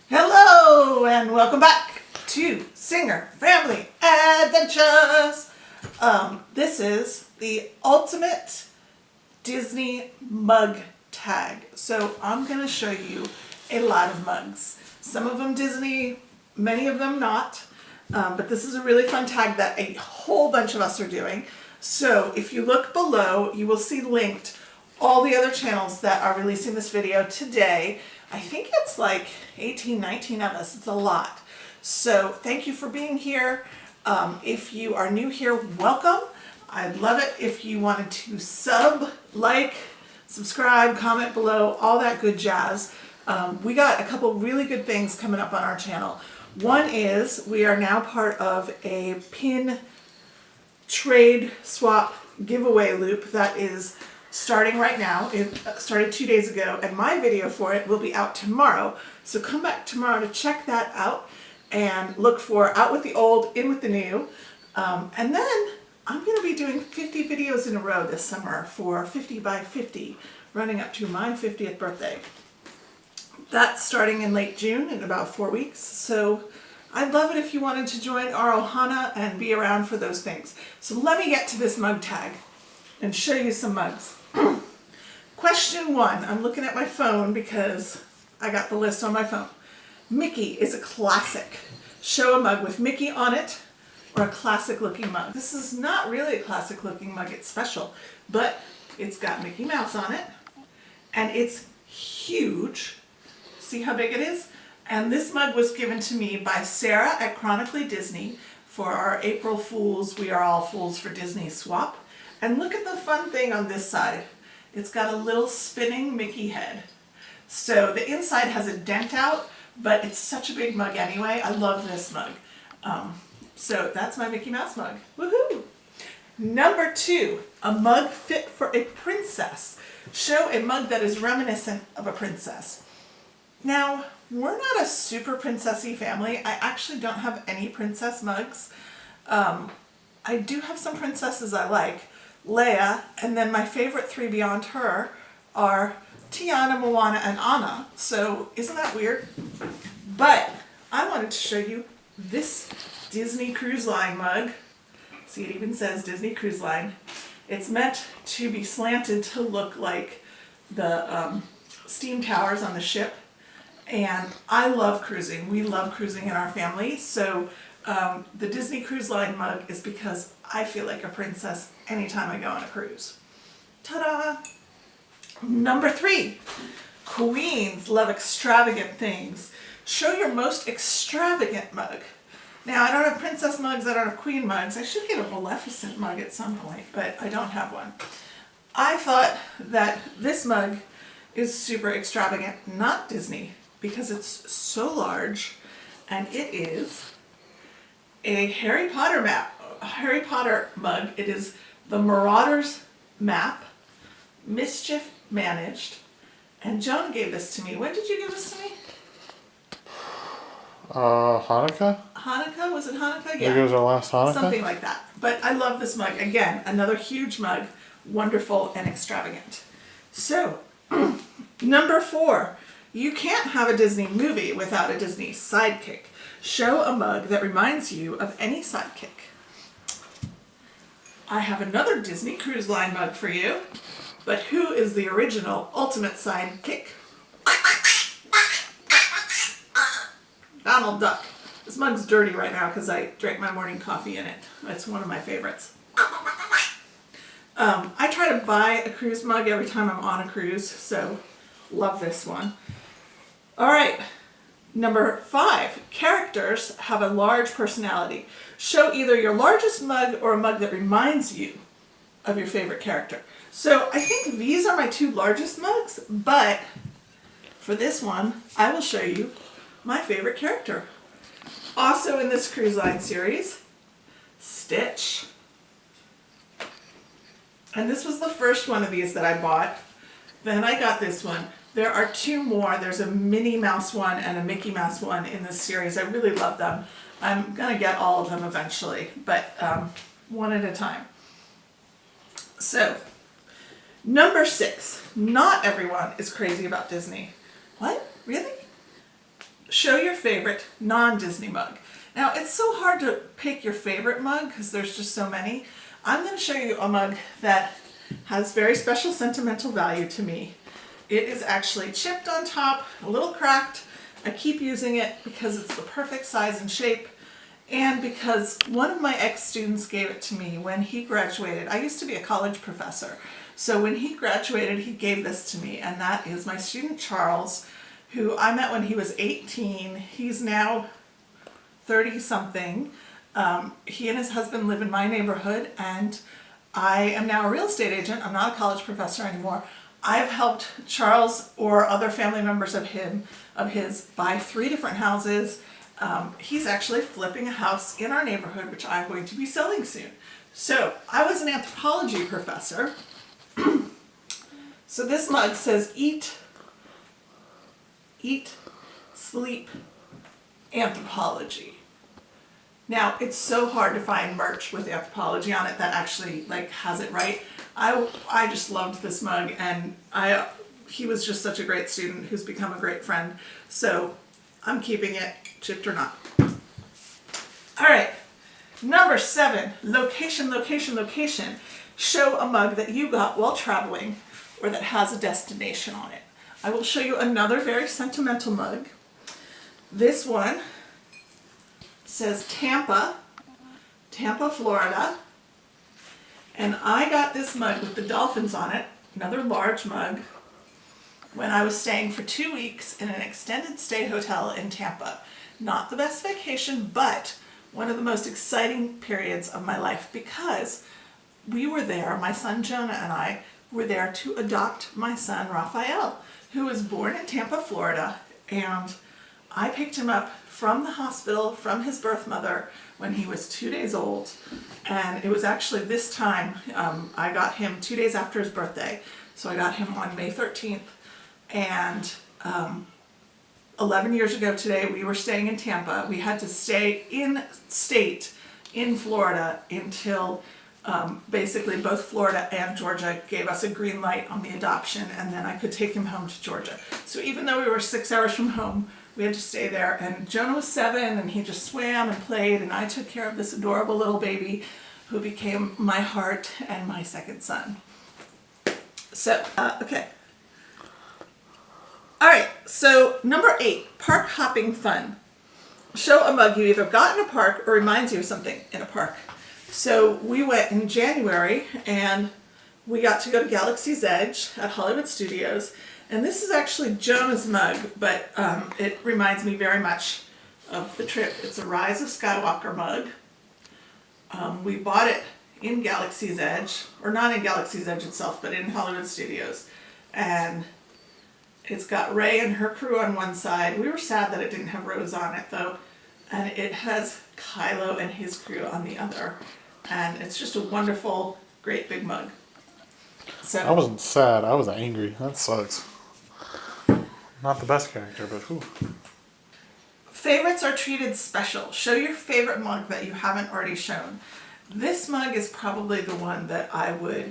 Hello and welcome back to Singer Family Adventures. This is the ultimate Disney mug tag. So I'm going to show you a lot of mugs. Some of them Disney, many of them not. But this is a really fun tag that a whole bunch of us are doing. So if you look below, you will see linked all the other channels that are releasing this video today. I think it's like 18, 19 of us. It's a lot. So thank you for being here. If you are new here, welcome. I'd love it if you wanted to sub, like, subscribe, comment below, all that good jazz. We got a couple really good things coming up on our channel. One is we are now part of a pin trade swap giveaway loop that is starting right now. It started 2 days ago, and my video for it will be out tomorrow. So come back tomorrow to check that out and look for Out with the Old, In with the New. And then I'm going to be doing 50 videos in a row this summer for 50 by 50, running up to my 50th birthday. That's starting in late June in about 4 weeks. So I'd love it if you wanted to join our Ohana and be around for those things. So let me get to this mug tag and show you some mugs. Question 1. I'm looking at my phone because I got the list on my phone. Mickey is a classic. Show a mug with Mickey on it or a classic looking mug. This is not really a classic looking mug. It's special, but it's got Mickey Mouse on it and it's huge. See how big it is? And this mug was given to me by Sarah at Chronically Disney for our April Fools, We Are All Fools for Disney swap. And look at the fun thing on this side. It's got a little spinning Mickey head. So the inside has a dent out, but it's such a big mug anyway. I love this mug. So that's my Mickey Mouse mug. Woohoo! Number 2, a mug fit for a princess. Show a mug that is reminiscent of a princess. Now, we're not a super princessy family. I actually don't have any princess mugs. I do have some princesses I like. Leia, and then my favorite 3 beyond her are Tiana, Moana, and Anna. So isn't that weird? But I wanted to show you this Disney Cruise Line mug. See, it even says Disney Cruise Line. It's meant to be slanted to look like the steam towers on the ship. And I love cruising. We love cruising in our family. So the Disney Cruise Line mug is because I feel like a princess anytime I go on a cruise. Ta-da! Number 3, queens love extravagant things. Show your most extravagant mug. Now, I don't have princess mugs, I don't have queen mugs. I should get a Maleficent mug at some point, but I don't have one. I thought that this mug is super extravagant, not Disney, because it's so large, and it is a Harry Potter mug. It is the Marauders map, Mischief Managed, and Joan gave this to me. When did you give this to me? Hanukkah? Hanukkah? Was it Hanukkah? Yeah. I think it was our last Hanukkah. Something like that. But I love this mug. Again, another huge mug, wonderful and extravagant. So, number 4. You can't have a Disney movie without a Disney sidekick. Show a mug that reminds you of any sidekick. I have another Disney Cruise Line mug for you, but who is the original ultimate sidekick? Donald Duck. This mug's dirty right now because I drank my morning coffee in it. It's one of my favorites. I try to buy a cruise mug every time I'm on a cruise, so love this one. All right, number 5, characters have a large personality. Show either your largest mug or a mug that reminds you of your favorite character. So I think these are my 2 largest mugs, but for this one, I will show you my favorite character. Also in this Cruise Line series, Stitch. And this was the first one of these that I bought. Then I got this one. There are 2 more. There's a Minnie Mouse one and a Mickey Mouse one in this series. I really love them. I'm going to get all of them eventually, but one at a time. So, number 6. Not everyone is crazy about Disney. What? Really? show your favorite non-Disney mug. Now, it's so hard to pick your favorite mug because there's just so many. I'm going to show you a mug that has very special sentimental value to me. It is actually chipped on top, a little cracked. I keep using it because it's the perfect size and shape, and because one of my ex-students gave it to me when he graduated. I used to be a college professor, so when he graduated, he gave this to me, and that is my student Charles, who I met when he was 18. He's now 30-something. He and his husband live in my neighborhood, and I am now a real estate agent. I'm not a college professor anymore. I've helped Charles or other family members of his buy 3 different houses. He's actually flipping a house in our neighborhood, which I'm going to be selling soon. So I was an anthropology professor. So this mug says eat, sleep, anthropology. Now, it's so hard to find merch with anthropology on it that actually has it right. I just loved this mug, and he was just such a great student who's become a great friend. So I'm keeping it, chipped or not. All right, number 7, location, location, location. Show a mug that you got while traveling or that has a destination on it. I will show you another very sentimental mug. This one says Tampa, Florida. And I got this mug with the dolphins on it, another large mug, when I was staying for 2 weeks in an extended stay hotel in Tampa. Not the best vacation, but one of the most exciting periods of my life, because we were there, my son Jonah and I were there to adopt my son Raphael, who was born in Tampa, Florida, and I picked him up from the hospital, from his birth mother, when he was 2 days old. And it was actually this time, I got him 2 days after his birthday. So I got him on May 13th. And 11 years ago today, we were staying in Tampa. We had to stay in state in Florida until basically both Florida and Georgia gave us a green light on the adoption, and then I could take him home to Georgia. So even though we were 6 hours from home, we had to stay there, and Jonah was 7, and he just swam and played, and I took care of this adorable little baby who became my heart and my second son. So, okay. All right, so number 8, park hopping fun. Show a mug you either got in a park or reminds you of something in a park. So we went in January, and we got to go to Galaxy's Edge at Hollywood Studios. And this is actually Jonah's mug, but it reminds me very much of the trip. It's a Rise of Skywalker mug. We bought it in Galaxy's Edge, or not in Galaxy's Edge itself, but in Hollywood Studios. And it's got Rey and her crew on one side. We were sad that it didn't have Rose on it, though. And it has Kylo and his crew on the other. And it's just a wonderful, great big mug. So I wasn't sad. I was angry. That sucks. Not the best character, but whew. Favorites are treated special. Show your favorite mug that you haven't already shown. This mug is probably the one that I would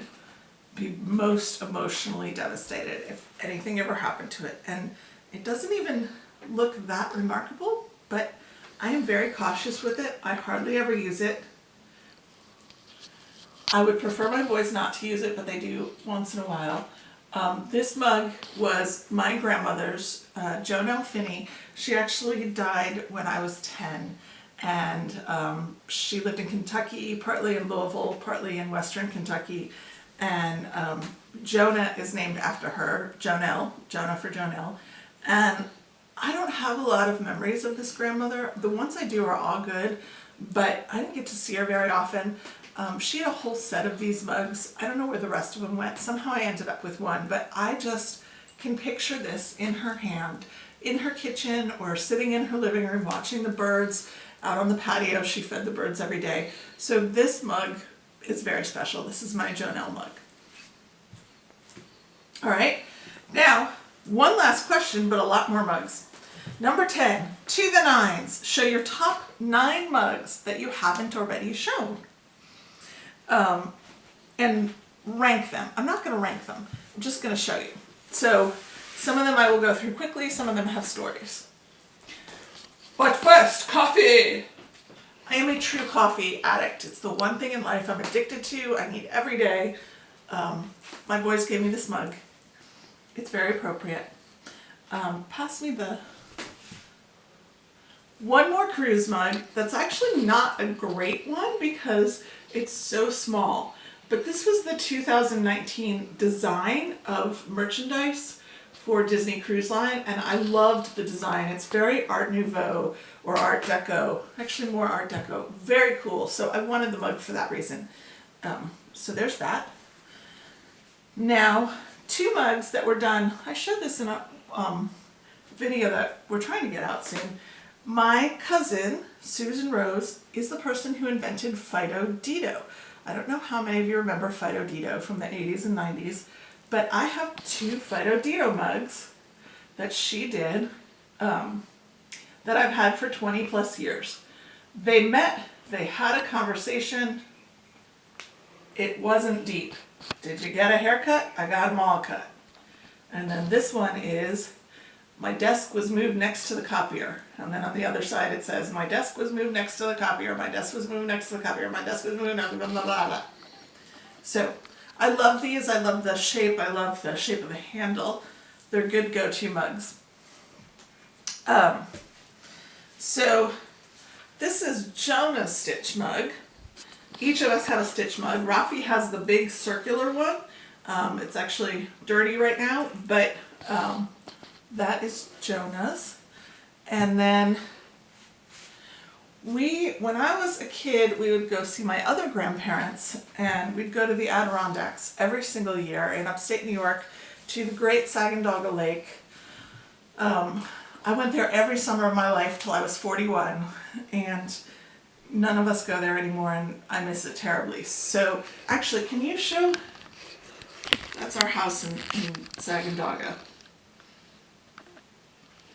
be most emotionally devastated if anything ever happened to it. And it doesn't even look that remarkable, but I am very cautious with it. I hardly ever use it. I would prefer my boys not to use it, but they do once in a while. This mug was my grandmother's, Joan Finney. She actually died when I was 10, and she lived in Kentucky, partly in Louisville, partly in western Kentucky, and Jonah is named after her, Jonah for Jonelle. And I don't have a lot of memories of this grandmother. The ones I do are all good, but I didn't get to see her very often. She had a whole set of these mugs. I don't know where the rest of them went. Somehow I ended up with one, but I just can picture this in her hand, in her kitchen, or sitting in her living room watching the birds out on the patio. She fed the birds every day. So this mug is very special. This is my Jonelle mug. All right, now one last question, but a lot more mugs. Number 10, to the nines. Show your top 9 mugs that you haven't already shown. And rank them. I'm not going to rank them. I'm just going to show you. So some of them I will go through quickly. Some of them have stories. coffee. I am a true coffee addict. It's the one thing in life I'm addicted to. I need every day. My boys gave me this mug. It's very appropriate. Pass me the one more cruise mug that's actually not a great one because it's so small. But this was the 2019 design of merchandise for Disney Cruise Line, and I loved the design. It's very Art Nouveau or Art Deco, actually more Art Deco. Very cool, so I wanted the mug for that reason. So there's that. Now, 2 mugs that were done, I showed this in a video that we're trying to get out soon. My cousin, Susan Rose, is the person who invented Fido Dido. I don't know how many of you remember Fido Dido from the 80s and 90s, but I have 2 Fido Dido mugs that she did that I've had for 20 plus years. They met, they had a conversation. It wasn't deep. Did you get a haircut? I got them all cut. And then this one is, my desk was moved next to the copier. And then on the other side it says, my desk was moved next to the copier, my desk was moved next to the copier, my desk was moved next to blah, blah, blah, blah. So I love these. I love the shape. I love the shape of the handle. They're good go-to mugs. So this is Jonah's Stitch mug. Each of us have a Stitch mug. Rafi has the big circular one. It's actually dirty right now, but that is Jonah's. And then when I was a kid, we would go see my other grandparents, and we'd go to the Adirondacks every single year in upstate New York to the great Sacandaga Lake. I went there every summer of my life till I was 41, and none of us go there anymore, and I miss it terribly. So actually, can you show? That's our house in Sacandaga.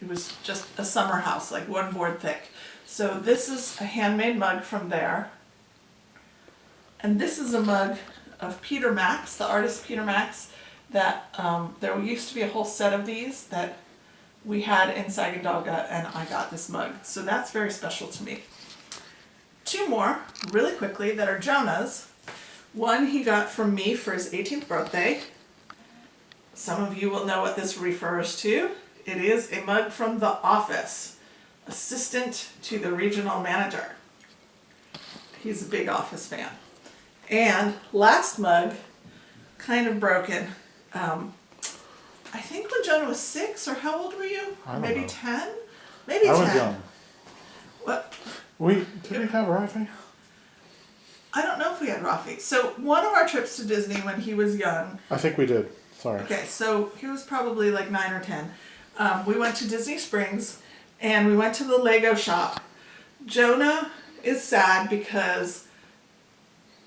It was just a summer house, like 1 board thick. So this is a handmade mug from there. And this is a mug of Peter Max, the artist Peter Max, that there used to be a whole set of these that we had in Sacandaga, and I got this mug. So that's very special to me. 2 more, really quickly, that are Jonah's. One he got from me for his 18th birthday. Some of you will know what this refers to. It is a mug from The Office, assistant to the regional manager. He's a big Office fan. And last mug, kind of broken. I think when Jonah was 6, or how old were you? Maybe 10? Maybe 10. I was young. What? Did we have Rafi? I don't know if we had Rafi. So one of our trips to Disney when he was young. I think we did. Sorry. Okay, so he was probably like 9 or 10. We went to Disney Springs, and we went to the Lego shop. Jonah is sad because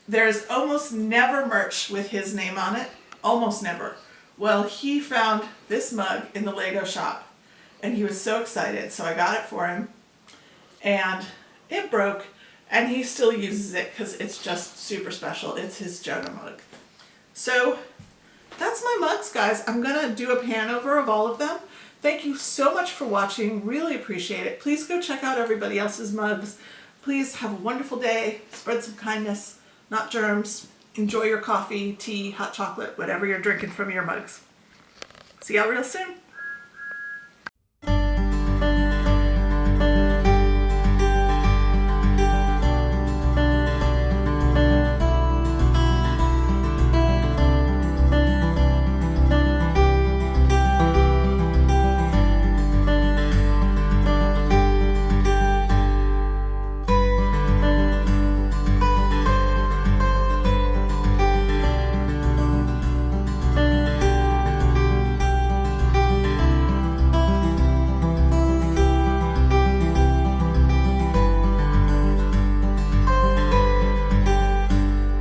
there's almost never merch with his name on it. Almost never. Well, he found this mug in the Lego shop, and he was so excited, so I got it for him. And it broke, and he still uses it because it's just super special. It's his Jonah mug. So that's my mugs, guys. I'm going to do a pan over of all of them. Thank you so much for watching. Really appreciate it. Please go check out everybody else's mugs. Please have a wonderful day. Spread some kindness, not germs. Enjoy your coffee, tea, hot chocolate, whatever you're drinking from your mugs. See y'all real soon.